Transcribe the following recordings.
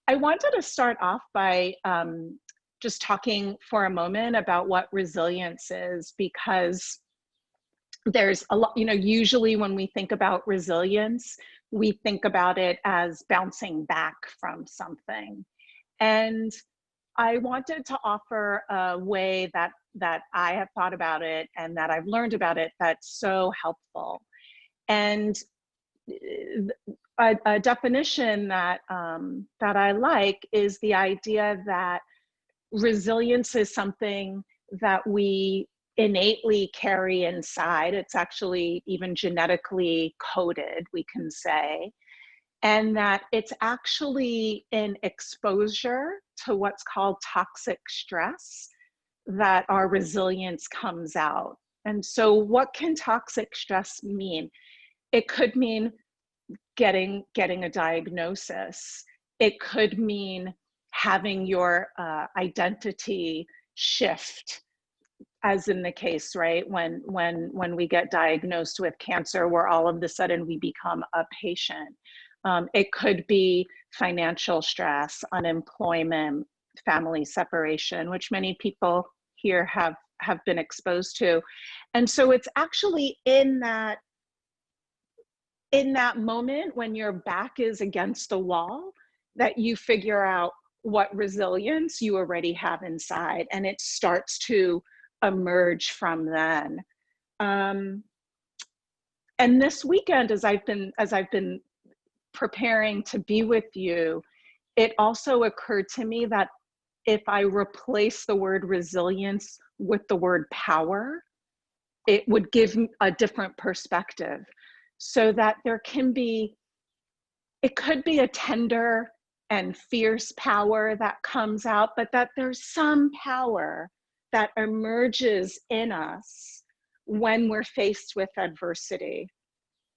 I wanted to start off by just talking for a moment about what resilience is, because there's a lot, usually when we think about resilience, we think about it as bouncing back from something. And I wanted to offer a way that I have thought about it and that I've learned about it that's so helpful. And a definition that I like is the idea that resilience is something that we innately carry inside. It's actually even genetically coded, we can say, and that it's actually an exposure to what's called toxic stress that our resilience comes out. And so what can toxic stress mean? It could mean getting a diagnosis. It could mean having your identity shift, as in the case, right, when we get diagnosed with cancer, where all of a sudden we become a patient. It could be financial stress, unemployment, family separation, which many people here have been exposed to. And so it's actually in that moment when your back is against the wall that you figure out what resilience you already have inside, and it starts to emerge from then. And this weekend, as I've been preparing to be with you, it also occurred to me that if I replace the word resilience with the word power, it would give a different perspective, so that it could be a tender and fierce power that comes out, but that there's some power that emerges in us when we're faced with adversity.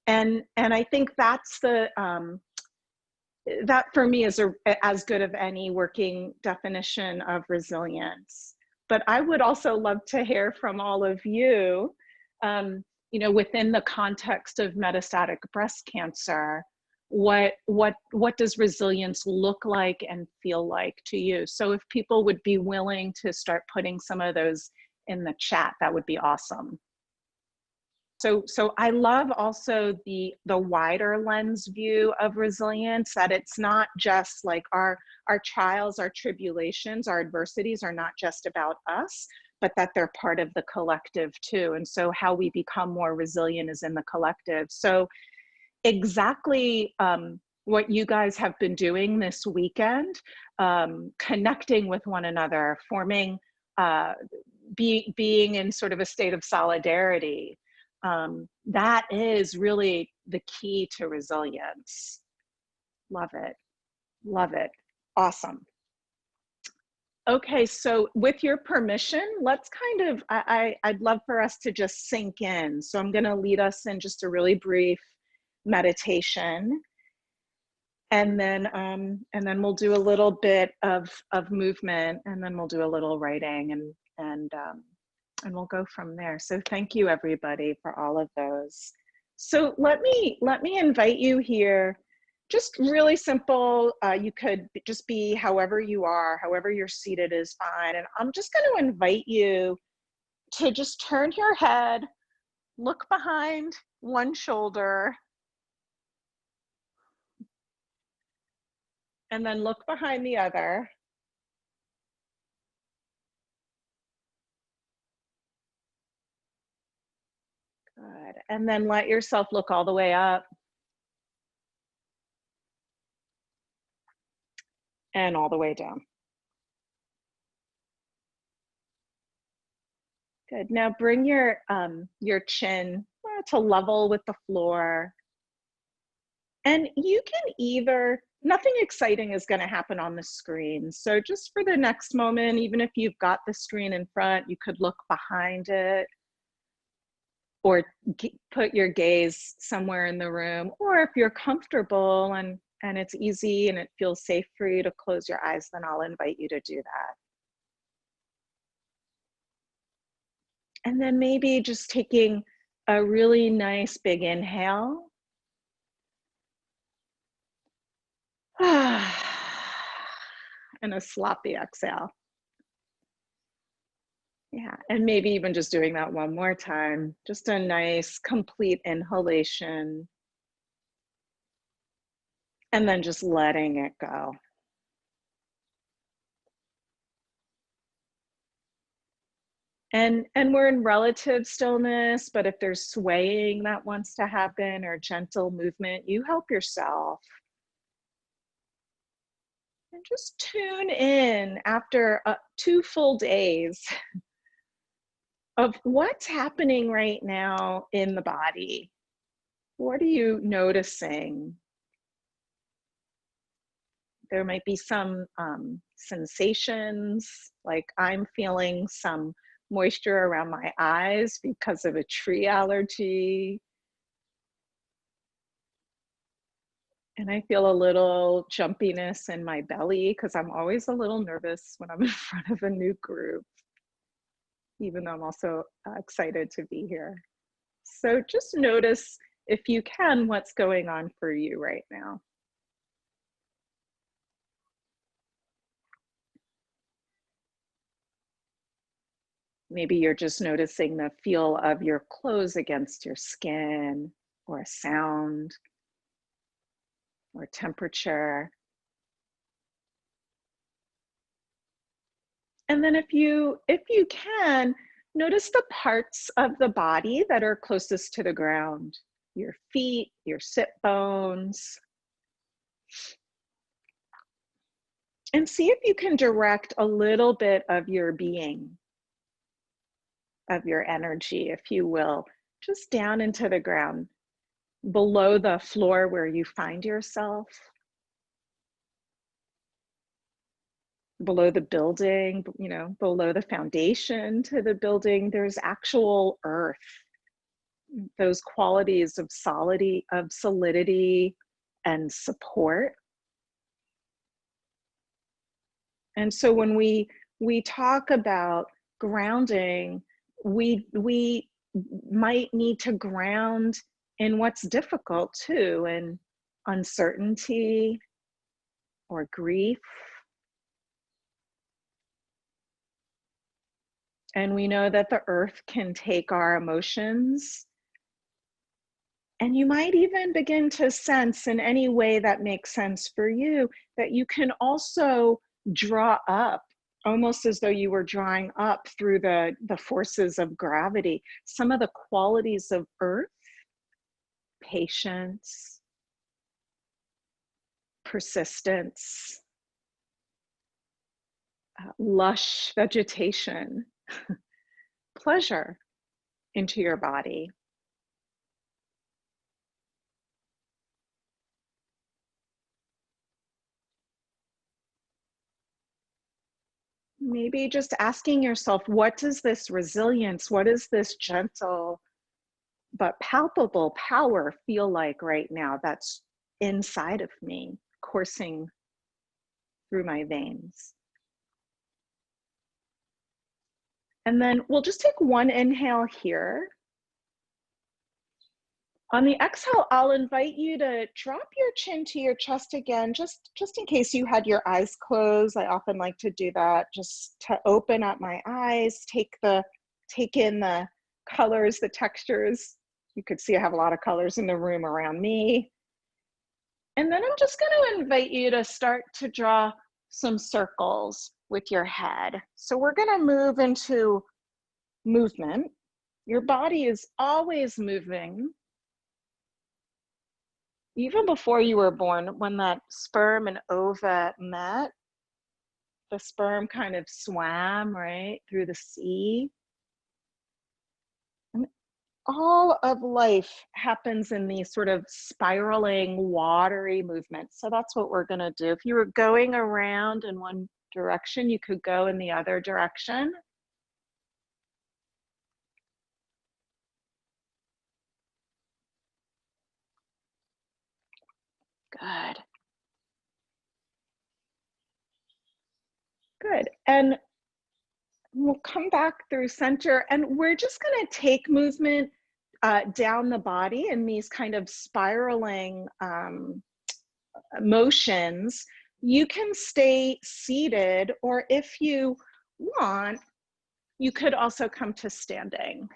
And I think that's that for me is as good of any working definition of resilience. But I would also love to hear from all of you, within the context of metastatic breast cancer, what does resilience look like and feel like to you? So if people would be willing to start putting some of those in the chat, that would be awesome. So I love also the wider lens view of resilience, that it's not just like our trials, our tribulations, our adversities are not just about us, but that they're part of the collective too. And so how we become more resilient is in the collective. So exactly what you guys have been doing this weekend, connecting with one another, forming, being in sort of a state of solidarity, that is really the key to resilience. Love it. Love it. Awesome. Okay, so with your permission, let's kind of, I'd love for us to just sink in. So I'm going to lead us in just a really brief meditation. And then we'll do a little bit of movement, and then we'll do a little writing, and we'll go from there. So thank you everybody for all of those. So let me invite you here. Just really simple. You could just be however you are, however you're seated is fine. And I'm just going to invite you to just turn your head, look behind one shoulder, and then look behind the other. Good. And then let yourself look all the way up. And all the way down. Good. Now bring your chin to level with the floor. And you can either, nothing exciting is going to happen on the screen. So just for the next moment, even if you've got the screen in front, you could look behind it, or put your gaze somewhere in the room. Or if you're comfortable and it's easy and it feels safe for you to close your eyes, then I'll invite you to do that. And then maybe just taking a really nice big inhale. and a sloppy exhale. Yeah, and maybe even just doing that one more time, just a nice complete inhalation, and then just letting it go. And we're in relative stillness, but if there's swaying that wants to happen or gentle movement, you help yourself. And just tune in after 2 full days of what's happening right now in the body. What are you noticing? There might be some sensations, like I'm feeling some moisture around my eyes because of a tree allergy. And I feel a little jumpiness in my belly because I'm always a little nervous when I'm in front of a new group, even though I'm also excited to be here. So just notice, if you can, what's going on for you right now. Maybe you're just noticing the feel of your clothes against your skin, or a sound, or temperature. And then if you can, notice the parts of the body that are closest to the ground. Your feet, your sit bones. And see if you can direct a little bit of your being, of your energy, if you will, just down into the ground, below the floor where you find yourself, below the building, you know, below the foundation to the building, there's actual earth. Those qualities of solidity and support. And so when we talk about grounding, we might need to ground in what's difficult too, in uncertainty or grief. And we know that the earth can take our emotions. And you might even begin to sense, in any way that makes sense for you, that you can also draw up, almost as though you were drawing up through the forces of gravity, some of the qualities of earth: patience, persistence, lush vegetation, pleasure into your body. Maybe just asking yourself, what does this resilience, what is this gentle but palpable power feel like right now that's inside of me, coursing through my veins? And then we'll just take one inhale here. On the exhale, I'll invite you to drop your chin to your chest again, just in case you had your eyes closed. I often like to do that, just to open up my eyes, take in the colors, the textures. You could see I have a lot of colors in the room around me. And then I'm just going to invite you to start to draw some circles with your head. So we're going to move into movement. Your body is always moving. Even before you were born, when that sperm and ova met, the sperm kind of swam, right, through the sea. And all of life happens in these sort of spiraling, watery movements. So that's what we're going to do. If you were going around in one direction, you could go in the other direction. Good. Good. And we'll come back through center, and we're just going to take movement down the body in these kind of spiraling motions, you can stay seated, or if you want, you could also come to standing.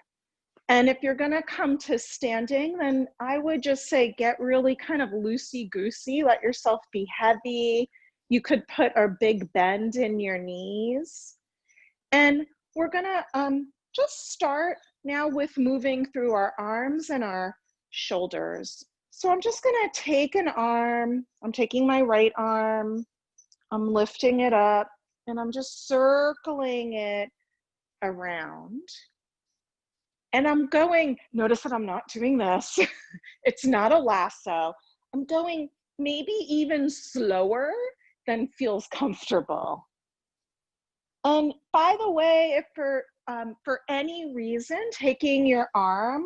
And if you're gonna come to standing, then I would just say get really kind of loosey-goosey, let yourself be heavy. You could put a big bend in your knees. And we're gonna just start now with moving through our arms and our shoulders. So I'm just gonna take an arm, I'm taking my right arm, I'm lifting it up, and I'm just circling it around. And I'm going, notice that I'm not doing this. It's not a lasso. I'm going maybe even slower than feels comfortable. And by the way, if for any reason, taking your arm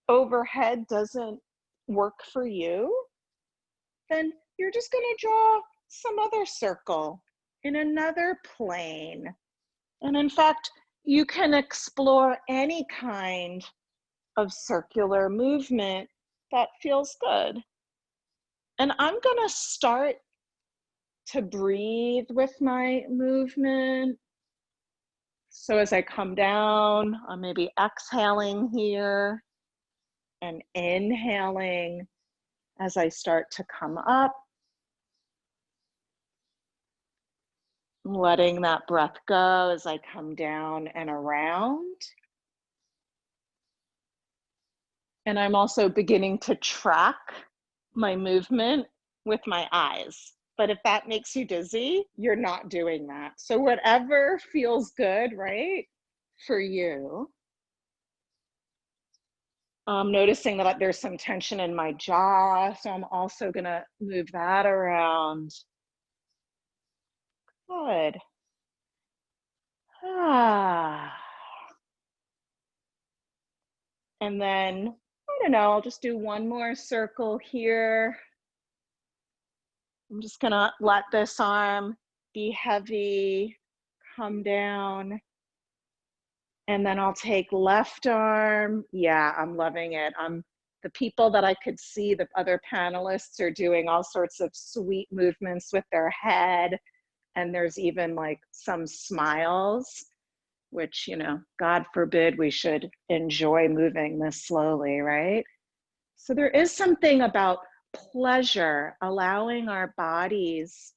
overhead doesn't work for you, then you're just gonna draw some other circle in another plane. And in fact, you can explore any kind of circular movement that feels good. And I'm gonna start to breathe with my movement. So as I come down, I'm maybe exhaling here and inhaling as I start to come up. Letting that breath go as I come down and around. And I'm also beginning to track my movement with my eyes. But if that makes you dizzy, you're not doing that. So whatever feels good, right, for you. I'm noticing that there's some tension in my jaw, so I'm also gonna move that around. Good. Ah. And then, I don't know, I'll just do one more circle here. I'm just gonna let this arm be heavy, come down. And then I'll take left arm. Yeah, I'm loving it. The people that I could see, the other panelists are doing all sorts of sweet movements with their head. And there's even like some smiles, which, you know, God forbid we should enjoy moving this slowly, right? So there is something about pleasure, allowing our bodies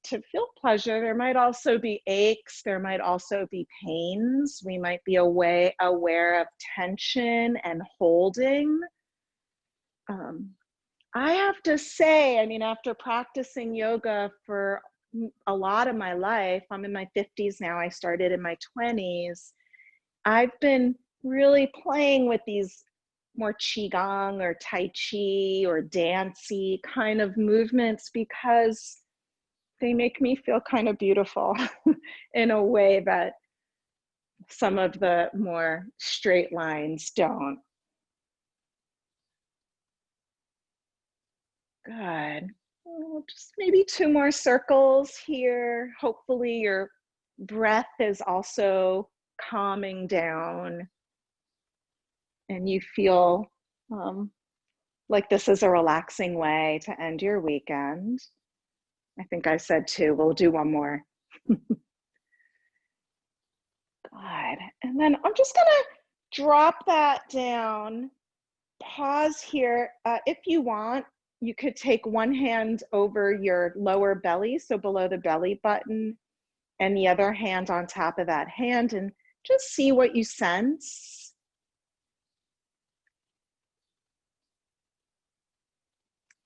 to feel pleasure. There might also be aches, there might also be pains. We might be aware of tension and holding. I have to say, I mean, after practicing yoga for a lot of my life, I'm in my 50s now, I started in my 20s, I've been really playing with these more qigong or tai chi or dancey kind of movements because they make me feel kind of beautiful in a way that some of the more straight lines don't. Good. Just maybe two more circles here. Hopefully your breath is also calming down and you feel like this is a relaxing way to end your weekend. I think I said two, we'll do one more. Good. And then I'm just gonna drop that down, pause here. If you want, you could take one hand over your lower belly, so below the belly button, and the other hand on top of that hand, and just see what you sense.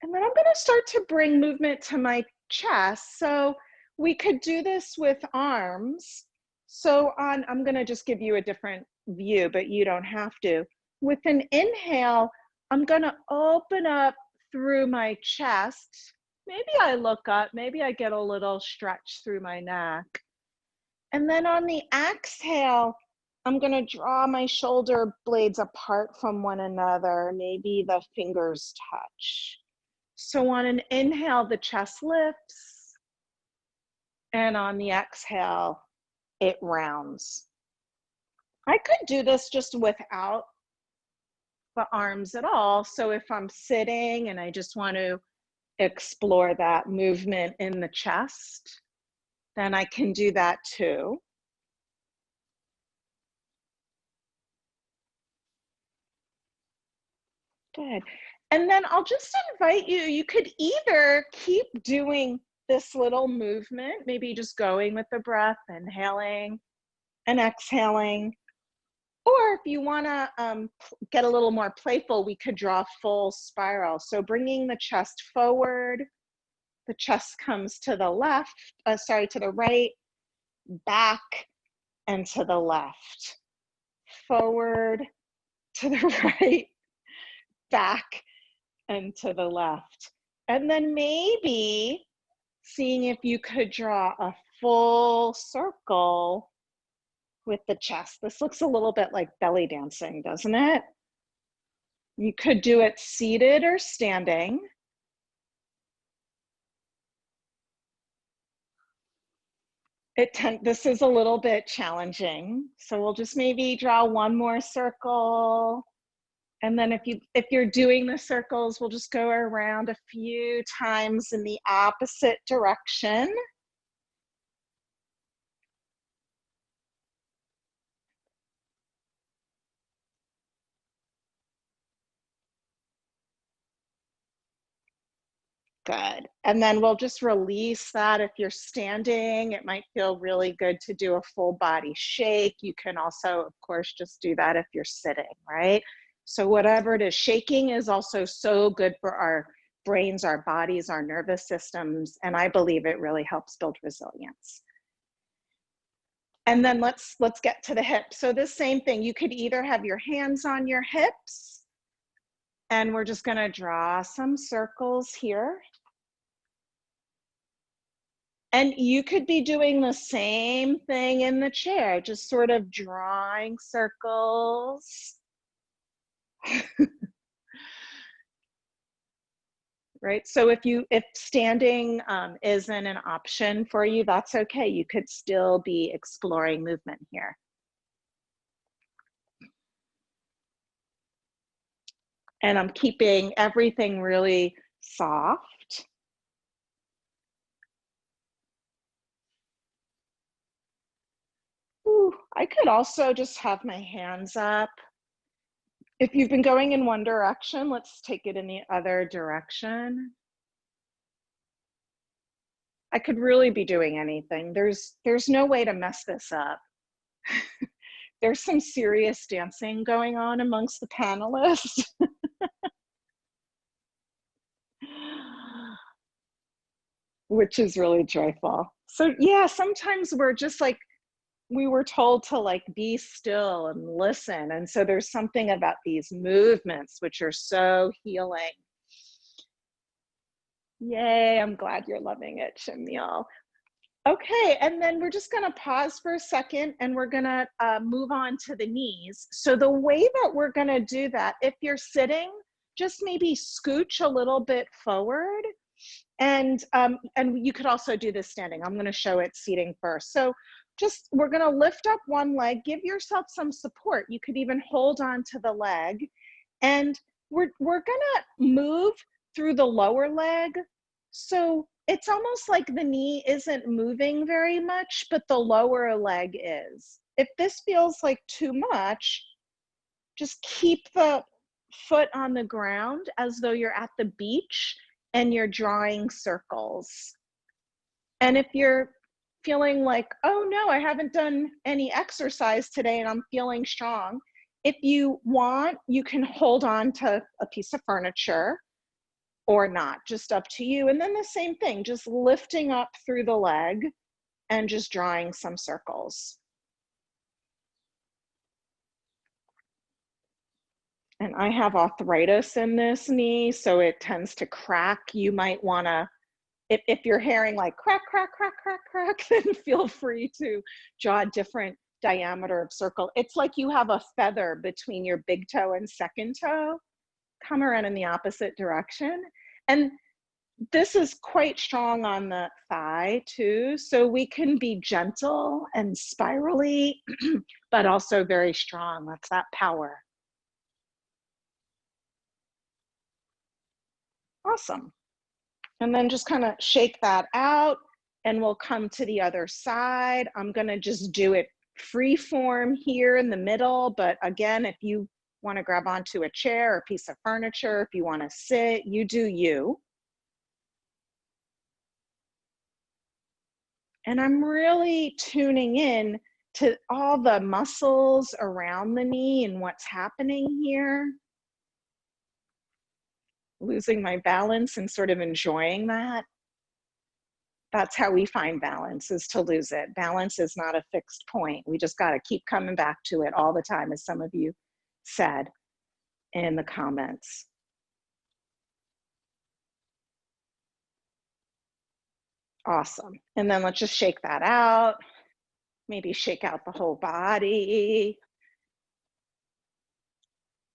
And then I'm gonna start to bring movement to my chest. So we could do this with arms. So I'm gonna just give you a different view, but you don't have to. With an inhale, I'm gonna open up through my chest. Maybe I look up, maybe I get a little stretch through my neck. And then on the exhale, I'm gonna draw my shoulder blades apart from one another. Maybe the fingers touch. So on an inhale, the chest lifts. And on the exhale, it rounds. I could do this just without the arms at all. So if I'm sitting and I just want to explore that movement in the chest, then I can do that too. Good. And then I'll just invite you, you could either keep doing this little movement, maybe just going with the breath, inhaling and exhaling. Or if you want to get a little more playful, we could draw a full spiral. So bringing the chest forward, the chest comes to the left, to the right, back, and to the left. Forward, to the right, back, and to the left. And then maybe seeing if you could draw a full circle with the chest. This looks a little bit like belly dancing, doesn't it? You could do it seated or standing. This is a little bit challenging, so we'll just maybe draw one more circle. And then if you're doing the circles, we'll just go around a few times in the opposite direction. Good. And then we'll just release that. If you're standing, it might feel really good to do a full body shake. You can also, of course, just do that if you're sitting, right? So whatever it is, shaking is also so good for our brains, our bodies, our nervous systems, and I believe it really helps build resilience. And then let's get to the hips. So the same thing, you could either have your hands on your hips, and we're just gonna draw some circles here. And you could be doing the same thing in the chair, just sort of drawing circles. Right, so if standing isn't an option for you, that's okay. You could still be exploring movement here. And I'm keeping everything really soft. Ooh, I could also just have my hands up. If you've been going in one direction, let's take it in the other direction. I could really be doing anything. There's no way to mess this up. There's some serious dancing going on amongst the panelists. Which is really joyful. So yeah, sometimes we're just like, we were told to like be still and listen. And so there's something about these movements which are so healing. Yay, I'm glad you're loving it, Shamil. Okay, and then we're just gonna pause for a second and we're gonna move on to the knees. So the way that we're gonna do that, if you're sitting, just maybe scooch a little bit forward. And you could also do this standing. I'm gonna show it seating first. So just, we're gonna lift up one leg, give yourself some support. You could even hold on to the leg. And we're gonna move through the lower leg. So it's almost like the knee isn't moving very much, but the lower leg is. If this feels like too much, just keep the foot on the ground as though you're at the beach and you're drawing circles. And if you're feeling like, oh no, I haven't done any exercise today and I'm feeling strong, if you want, you can hold on to a piece of furniture or not, just up to you. And then the same thing, just lifting up through the leg and just drawing some circles. And I have arthritis in this knee, so it tends to crack. You might wanna, if you're hearing like crack, crack, crack, crack, crack, then feel free to draw a different diameter of circle. It's like you have a feather between your big toe and second toe. Come around in the opposite direction. And this is quite strong on the thigh too. So we can be gentle and spirally, but also very strong. That's that power. Awesome. And then just kind of shake that out, and we'll come to the other side. I'm gonna just do it free form here in the middle, but again, if you want to grab onto a chair or a piece of furniture, if you want to sit, you do you. And I'm really tuning in to all the muscles around the knee and what's happening here. Losing my balance and sort of enjoying that. That's how we find balance, is to lose it. Balance is not a fixed point. We just got to keep coming back to it all the time, as some of you said in the comments. Awesome. And then let's just shake that out. Maybe shake out the whole body.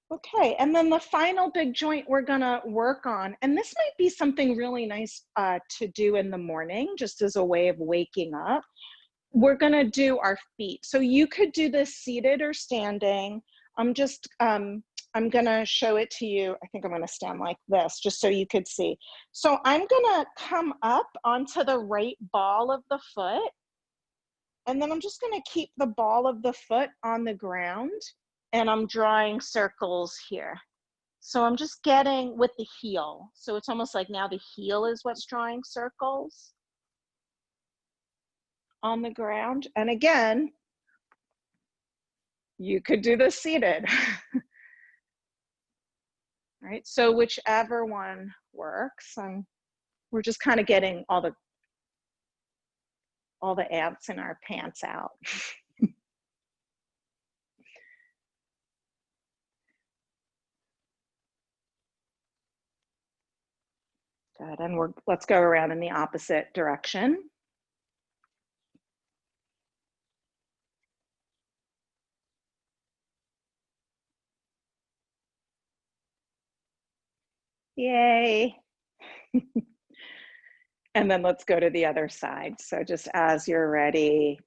Okay, and then the final big joint we're gonna work on, and this might be something really nice to do in the morning, just as a way of waking up. We're gonna do our feet. So you could do this seated or standing. I'm gonna show it to you. I think I'm gonna stand like this, just so you could see. So I'm gonna come up onto the right ball of the foot, and then I'm just gonna keep the ball of the foot on the ground, and I'm drawing circles here. So I'm just getting with the heel. So it's almost like now the heel is what's drawing circles on the ground. And again, you could do this seated. Right? So whichever one works. And we're just kind of getting all the ants in our pants out. Good, and let's go around in the opposite direction. Yay. And then let's go to the other side. So just as you're ready.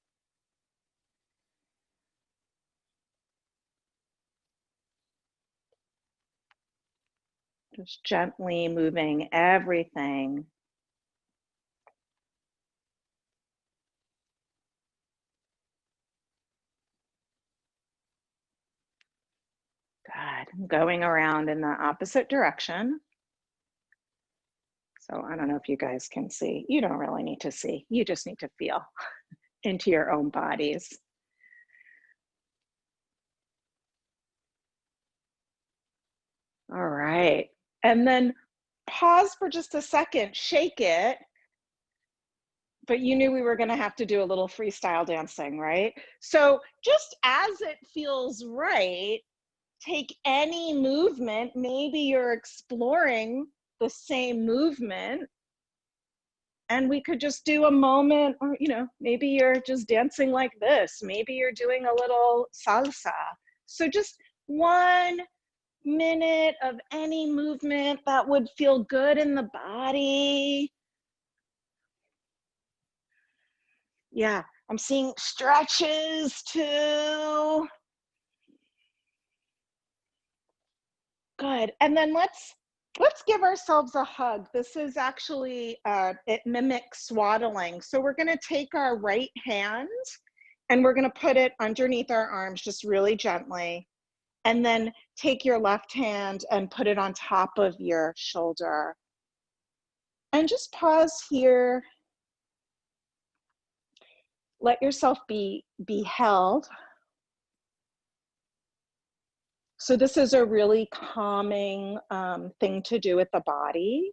Just gently moving everything. Good. Going around in the opposite direction. So I don't know if you guys can see. You don't really need to see. You just need to feel into your own bodies. All right. And then pause for just a second, shake it. But you knew we were going to have to do a little freestyle dancing, right? So just as it feels right, take any movement. Maybe you're exploring the same movement, and we could just do a moment, or maybe you're just dancing like this. Maybe you're doing a little salsa. So just 1 minute of any movement that would feel good in the body. Yeah, I'm seeing stretches too. Good. And then let's give ourselves a hug. This is actually, it mimics swaddling. So we're going to take our right hand and we're going to put it underneath our arms just really gently. And then take your left hand and put it on top of your shoulder. And just pause here. Let yourself be held. So this is a really calming thing to do with the body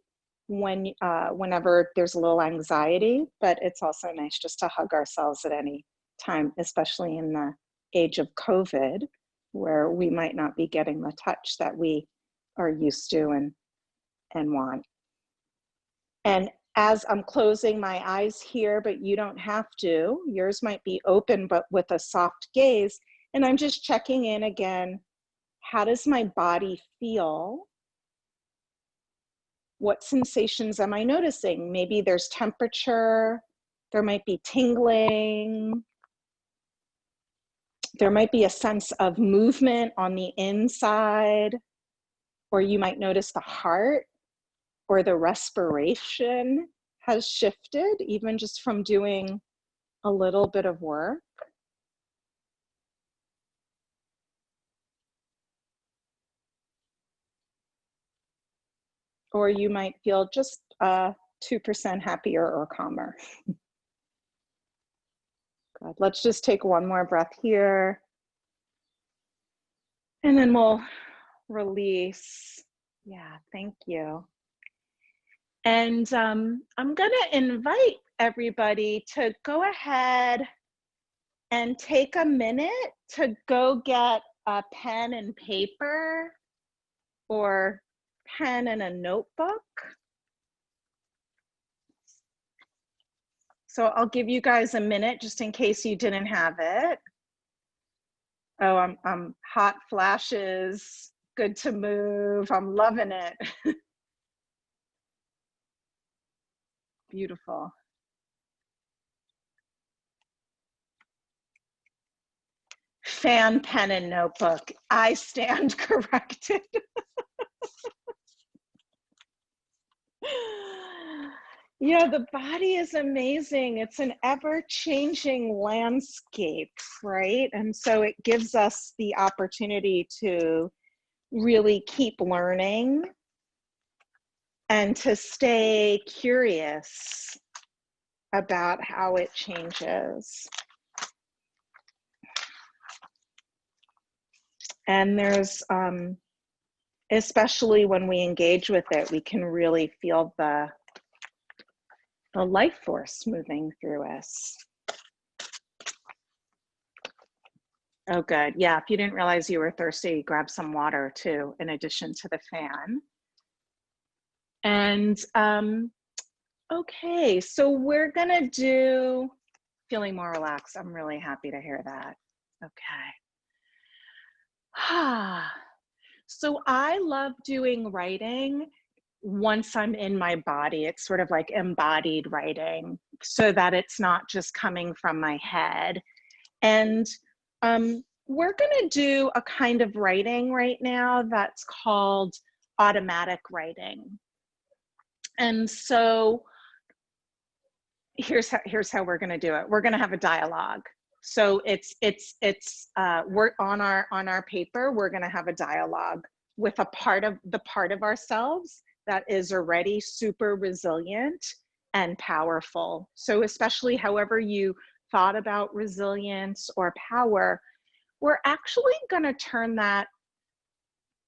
whenever there's a little anxiety, but it's also nice just to hug ourselves at any time, especially in the age of COVID, where we might not be getting the touch that we are used to and want. And as I'm closing my eyes here, but you don't have to, yours might be open, but with a soft gaze, and I'm just checking in again. How does my body feel? What sensations am I noticing? Maybe there's temperature, there might be tingling, there might be a sense of movement on the inside, or you might notice the heart. or the respiration has shifted, even just from doing a little bit of work. Or you might feel just 2% happier or calmer. Good. Let's just take one more breath here. And then we'll release. Yeah, thank you. And I'm going to invite everybody to go ahead and take a minute to go get a pen and paper or pen and a notebook. So I'll give you guys a minute just in case you didn't have it. Oh, I'm hot flashes, good to move. I'm loving it. Beautiful. Fan, pen, and notebook. I stand corrected. Yeah, the body is amazing. It's an ever-changing landscape, right? And so it gives us the opportunity to really keep learning and to stay curious about how it changes. And there's, especially when we engage with it, we can really feel the life force moving through us. Oh, good. Yeah, if you didn't realize you were thirsty, grab some water too, in addition to the fan. And okay, so we're gonna do feeling more relaxed. I'm really happy to hear that. Okay. So I love doing writing once I'm in my body. It's sort of like embodied writing so that it's not just coming from my head. And we're gonna do a kind of writing right now that's called automatic writing. And so here's how we're gonna do it. We're gonna have a dialogue. So we're on our paper, we're gonna have a dialogue with a part of ourselves that is already super resilient and powerful. So especially however you thought about resilience or power, we're actually gonna turn that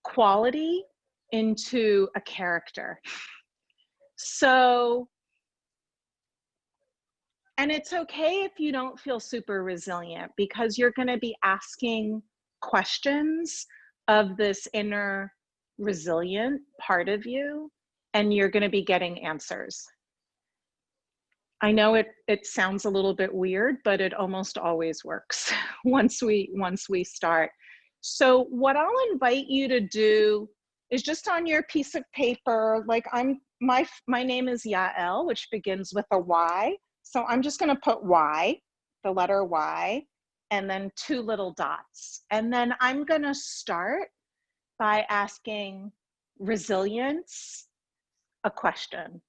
quality into a character. So, and it's okay if you don't feel super resilient, because you're going to be asking questions of this inner resilient part of you, and you're going to be getting answers. I know it sounds a little bit weird, but it almost always works once we start. So what I'll invite you to do is just on your piece of paper, like my name is Yael, which begins with a Y. So I'm just going to put Y, the letter Y, and then 2 little dots. And then I'm going to start by asking resilience a question.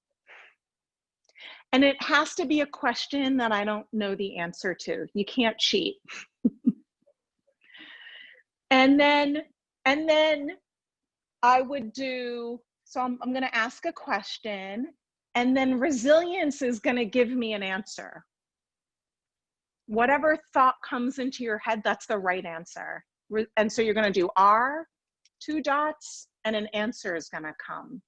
And it has to be a question that I don't know the answer to. You can't cheat. And then I would do, so I'm going to ask a question, and then resilience is going to give me an answer. Whatever thought comes into your head, that's the right answer. And so you're going to do R, 2 dots, and an answer is going to come.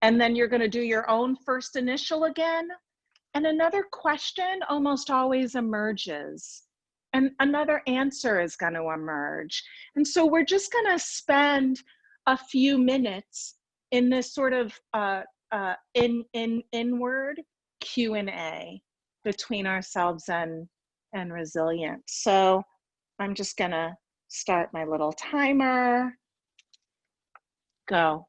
And then you're going to do your own first initial again, and another question almost always emerges, and another answer is going to emerge. And so we're just going to spend a few minutes in this sort of inward Q&A between ourselves and resilience. So I'm just going to start my little timer. Go.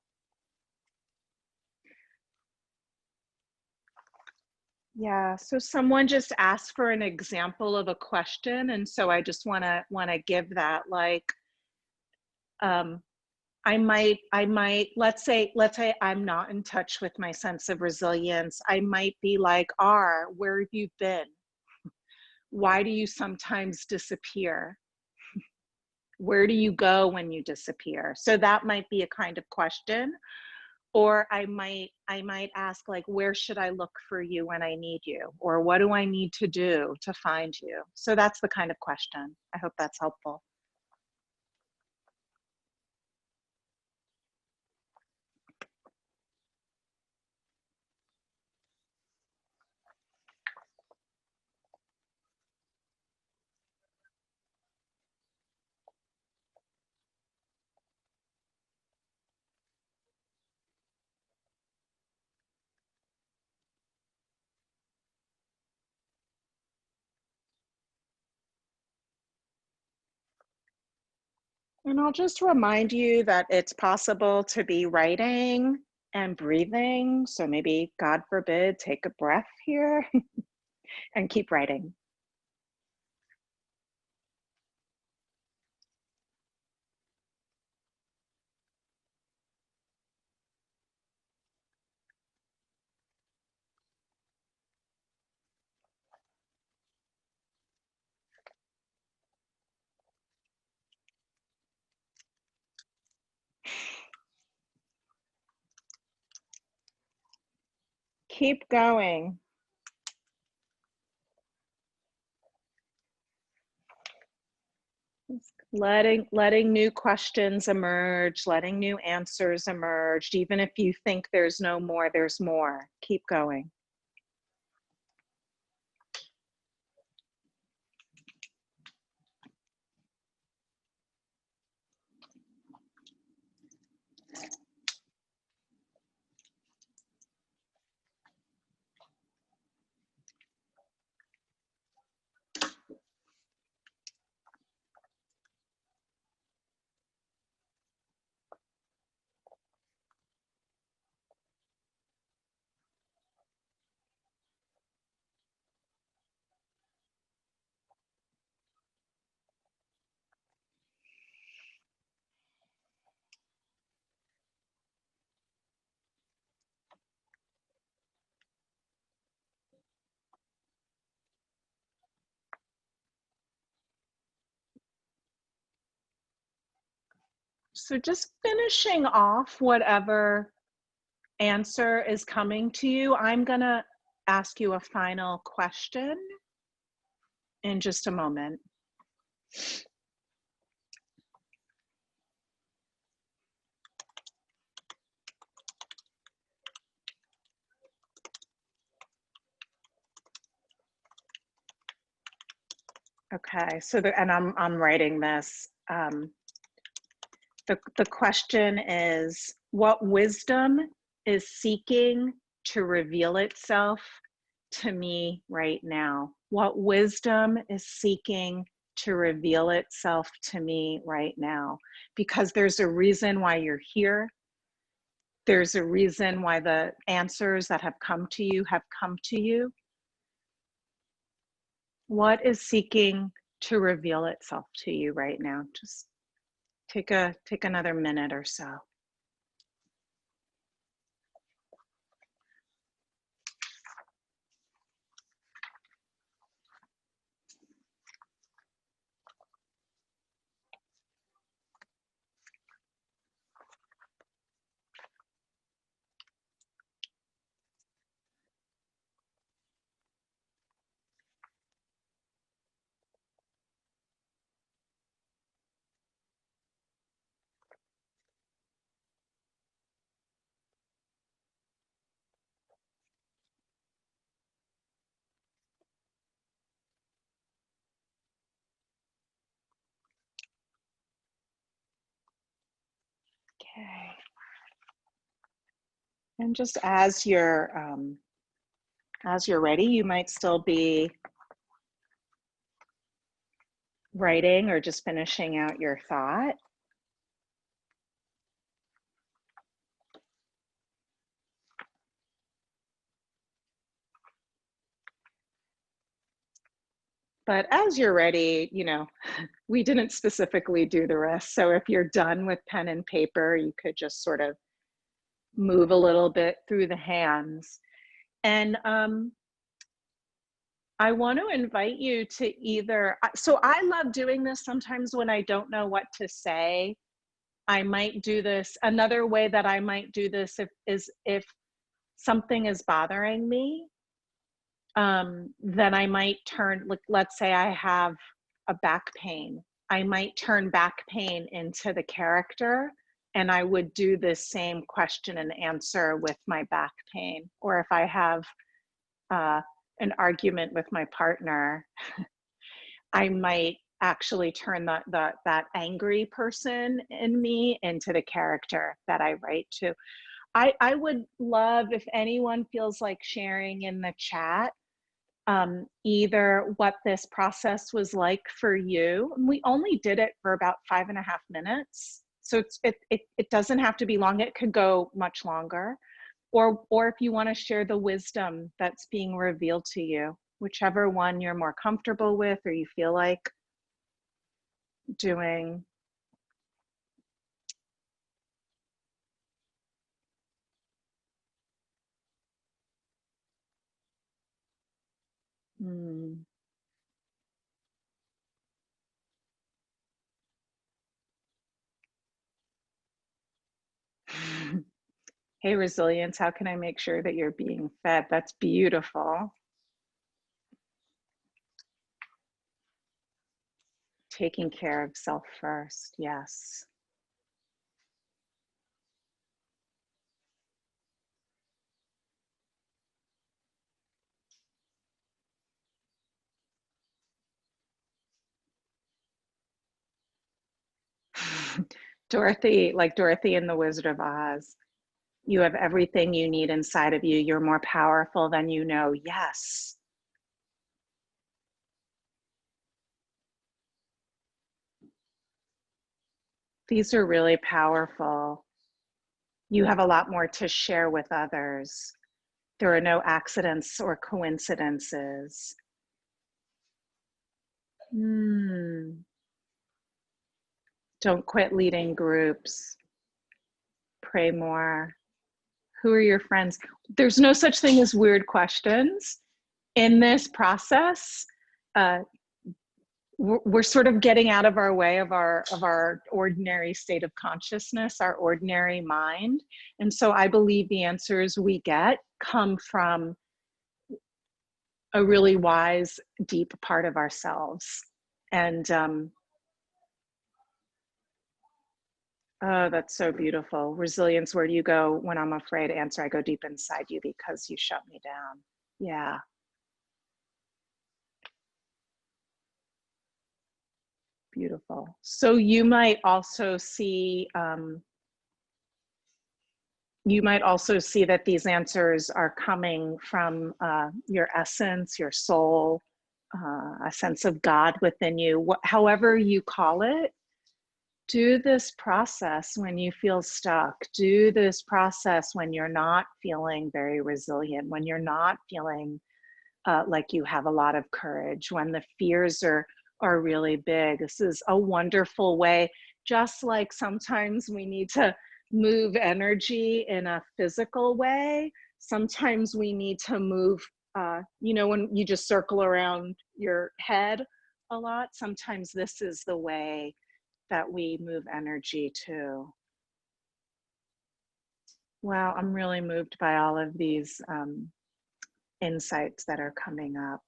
Yeah, so someone just asked for an example of a question, and so I just want to give that, like, let's say I'm not in touch with my sense of resilience. I might be like, where have you been? Why do you sometimes disappear? Where do you go when you disappear? So that might be a kind of question. Or I might ask, like, where should I look for you when I need you? Or what do I need to do to find you? So that's the kind of question. I hope that's helpful. And I'll just remind you that it's possible to be writing and breathing. So maybe, God forbid, take a breath here and keep writing. Keep going. Letting new questions emerge, letting new answers emerge. Even if you think there's no more, there's more. Keep going. So just finishing off whatever answer is coming to you, I'm going to ask you a final question in just a moment. Okay, so and I'm writing this. The question is, what wisdom is seeking to reveal itself to me right now? What wisdom is seeking to reveal itself to me right now? Because there's a reason why you're here. There's a reason why the answers that have come to you have come to you. What is seeking to reveal itself to you right now? Just take another minute or so. Okay. And just as you're ready, you might still be writing or just finishing out your thought. But as you're ready, we didn't specifically do the rest. So if you're done with pen and paper, you could just sort of move a little bit through the hands. And I want to invite you to either, so I love doing this sometimes when I don't know what to say. I might do this. Another way that I might do this is if something is bothering me, then I might turn, like, let's say I have a back pain. I might turn back pain into the character, and I would do this same question and answer with my back pain. Or if I have an argument with my partner, I might actually turn that angry person in me into the character that I write to. I would love if anyone feels like sharing in the chat either what this process was like for you. We only did it for about 5.5 minutes. So it doesn't have to be long. It could go much longer. Or if you want to share the wisdom that's being revealed to you, whichever one you're more comfortable with or you feel like doing. Hey, resilience, how can I make sure that you're being fed? That's beautiful. Taking care of self first, yes. Dorothy, like Dorothy in The Wizard of Oz, you have everything you need inside of you. You're more powerful than you know. Yes. These are really powerful. You have a lot more to share with others. There are no accidents or coincidences. Don't quit leading groups. Pray more. Who are your friends? There's no such thing as weird questions. In this process, we're sort of getting out of our way of our ordinary state of consciousness, our ordinary mind. And so I believe the answers we get come from a really wise, deep part of ourselves. And oh, that's so beautiful. Resilience, where do you go when I'm afraid? Answer, I go deep inside you because you shut me down. Yeah. Beautiful. So you might also see that these answers are coming from your essence, your soul, a sense of God within you. However you call it, do this process when you feel stuck. Do this process when you're not feeling very resilient, when you're not feeling like you have a lot of courage, when the fears are really big. This is a wonderful way, just like sometimes we need to move energy in a physical way. Sometimes we need to move, when you just circle around your head a lot, sometimes this is the way that we move energy too. Wow, I'm really moved by all of these insights that are coming up.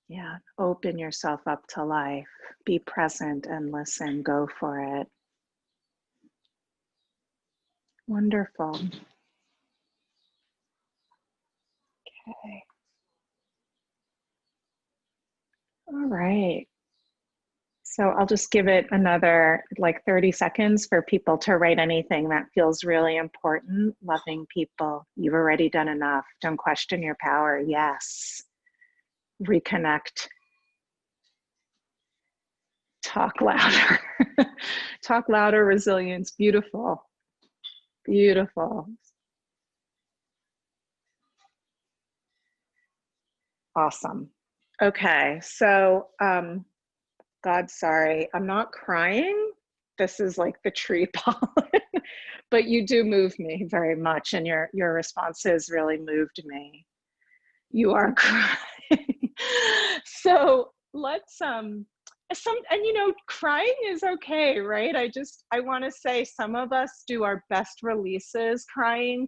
Yeah, open yourself up to life. Be present and listen. Go for it. Wonderful. Okay. All right. So I'll just give it another like 30 seconds for people to write anything that feels really important. Loving people. You've already done enough. Don't question your power. Yes. Reconnect. Talk louder. Talk louder, resilience. Beautiful. Beautiful. Awesome. Okay, so God, sorry, I'm not crying. This is like the tree pollen, but you do move me very much, and your responses really moved me. You are crying. So let's and crying is okay, right? I want to say some of us do our best releases crying.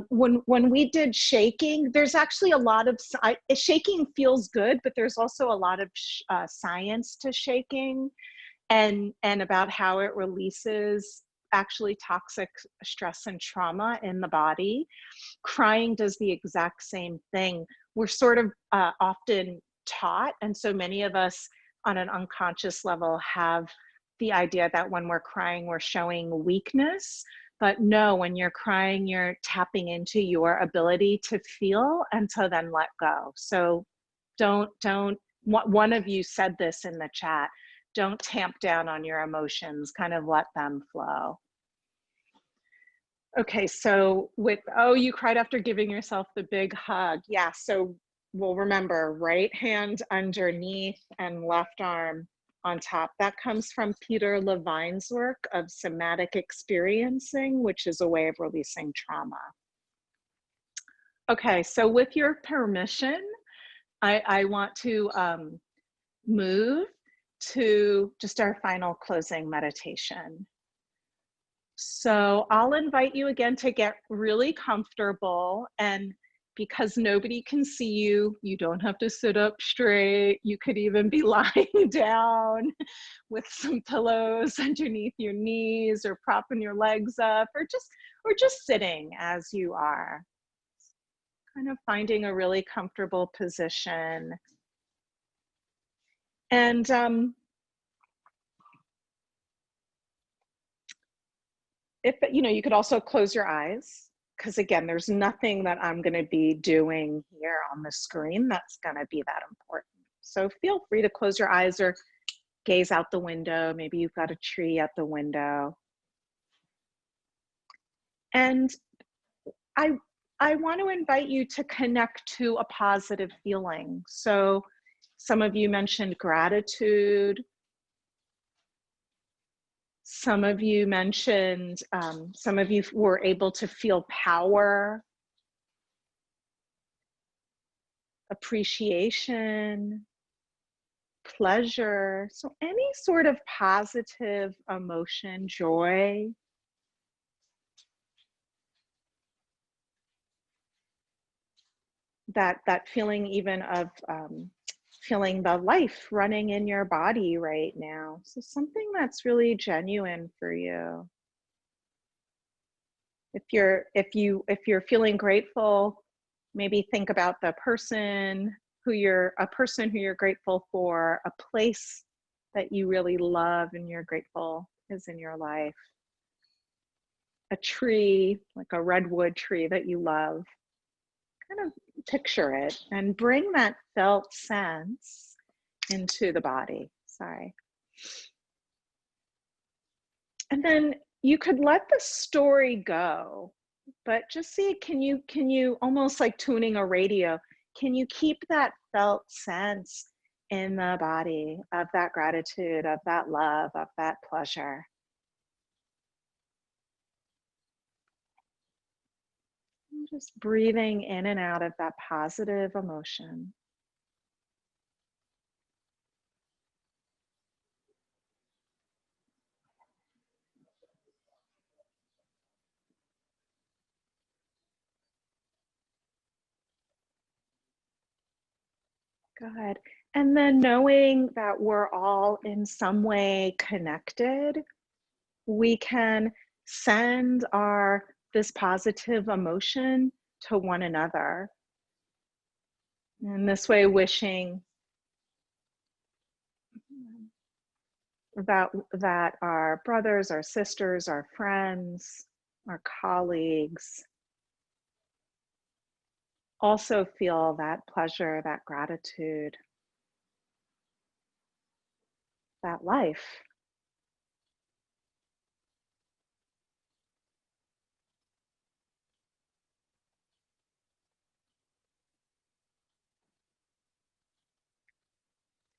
When we did shaking, there's actually a lot of shaking feels good, but there's also a lot of science to shaking, and about how it releases actually toxic stress and trauma in the body. Crying does the exact same thing. We're sort of often taught, and so many of us on an unconscious level have the idea that when we're crying, we're showing weakness. But no, when you're crying, you're tapping into your ability to feel and to then let go. So don't, one of you said this in the chat, don't tamp down on your emotions, kind of let them flow. Okay, so you cried after giving yourself the big hug. Yeah, so we'll remember right hand underneath and left arm on top. That comes from Peter Levine's work of somatic experiencing, which is a way of releasing trauma. Okay, so with your permission, I want to move to just our final closing meditation. So I'll invite you again to get really comfortable, and because nobody can see you, you don't have to sit up straight. You could even be lying down with some pillows underneath your knees, or propping your legs up, or just sitting as you are. Kind of finding a really comfortable position. And if you could also close your eyes, because again, there's nothing that I'm going to be doing here on the screen that's going to be that important. So feel free to close your eyes or gaze out the window. Maybe you've got a tree at the window. And I want to invite you to connect to a positive feeling. So some of you mentioned gratitude. Some of you mentioned, some of you were able to feel power, appreciation, pleasure. So any sort of positive emotion, joy. That feeling even of feeling the life running in your body right now. So something that's really genuine for you. If you're feeling grateful, maybe think about a person who you're grateful for, a place that you really love and you're grateful is in your life. A tree, like a redwood tree that you love. Kind of picture it and bring that felt sense into the body. Sorry. And then you could let the story go, but just see, can you almost like tuning a radio, can you keep that felt sense in the body of that gratitude, of that love, of that pleasure? And just breathing in and out of that positive emotion. Good. And then knowing that we're all in some way connected, we can send this positive emotion to one another. And this way, wishing that our brothers, our sisters, our friends, our colleagues also feel that pleasure, that gratitude, that life.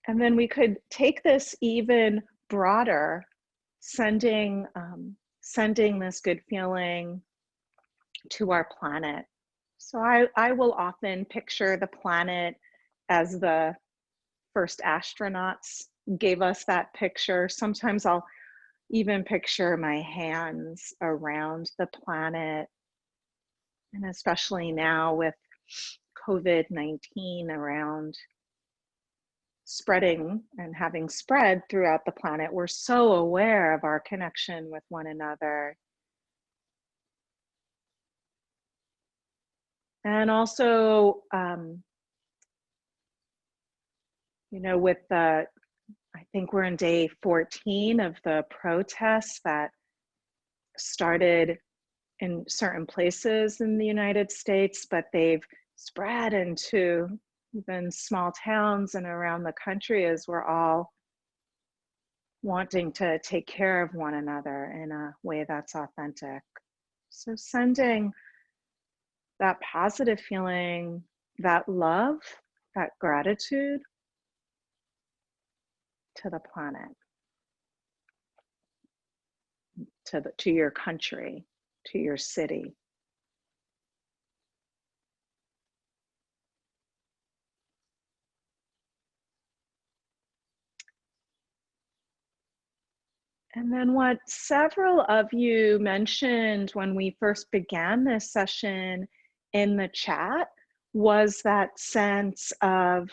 And then we could take this even broader, sending this good feeling to our planet. So I will often picture the planet as the first astronauts gave us that picture. Sometimes I'll even picture my hands around the planet. And especially now with COVID-19 around spreading and having spread throughout the planet, we're so aware of our connection with one another. And also, with the, I think we're in day 14 of the protests that started in certain places in the United States, but they've spread into even small towns and around the country as we're all wanting to take care of one another in a way that's authentic. So sending that positive feeling, that love, that gratitude to the planet, to your country, to your city. And then what several of you mentioned when we first began this session in the chat was that sense of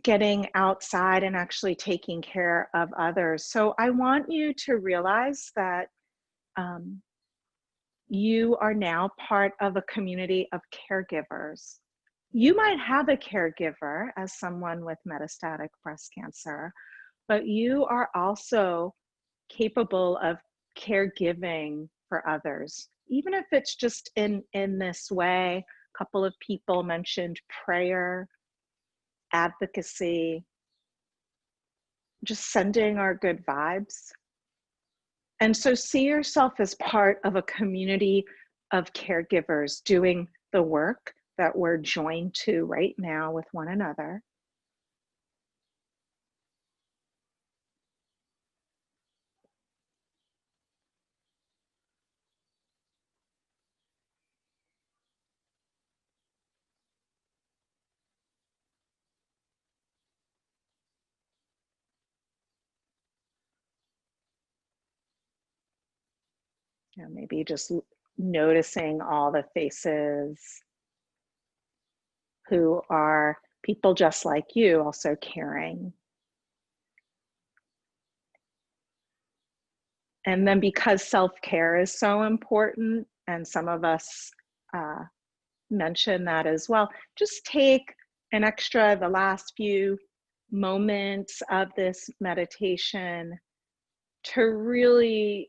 getting outside and actually taking care of others. So I want you to realize that you are now part of a community of caregivers. You might have a caregiver as someone with metastatic breast cancer, but you are also capable of caregiving for others, even if it's just in this way. A couple of people mentioned prayer, advocacy, just sending our good vibes. And so see yourself as part of a community of caregivers doing the work that we're joined to right now with one another. Maybe just noticing all the faces who are people just like you, also caring. And then because self-care is so important, and some of us mention that as well, just take the last few moments of this meditation to really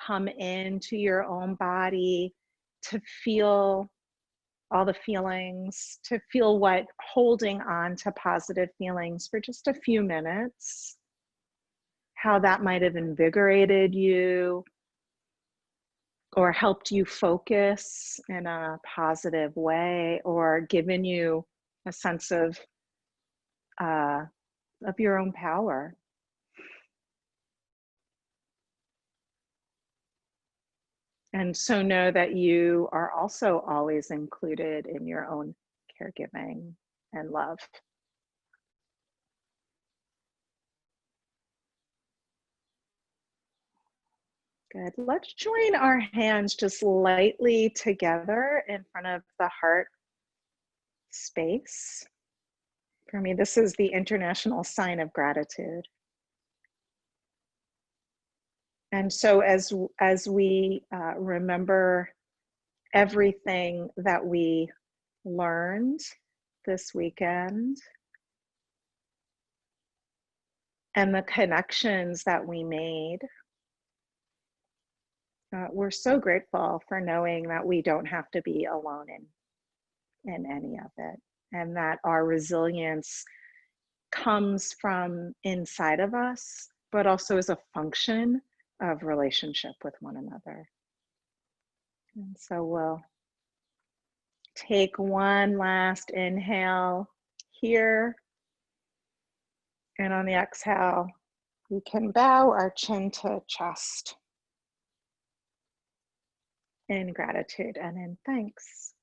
come into your own body, to feel all the feelings, to feel what holding on to positive feelings for just a few minutes, how that might have invigorated you or helped you focus in a positive way, or given you a sense of your own power. And so know that you are also always included in your own caregiving and love. Good. Let's join our hands just lightly together in front of the heart space. For me, this is the international sign of gratitude. And so as we remember everything that we learned this weekend and the connections that we made, we're so grateful for knowing that we don't have to be alone in any of it, and that our resilience comes from inside of us, but also as a function of relationship with one another. And so we'll take one last inhale here And on the exhale, we can bow our chin to chest in gratitude and in thanks.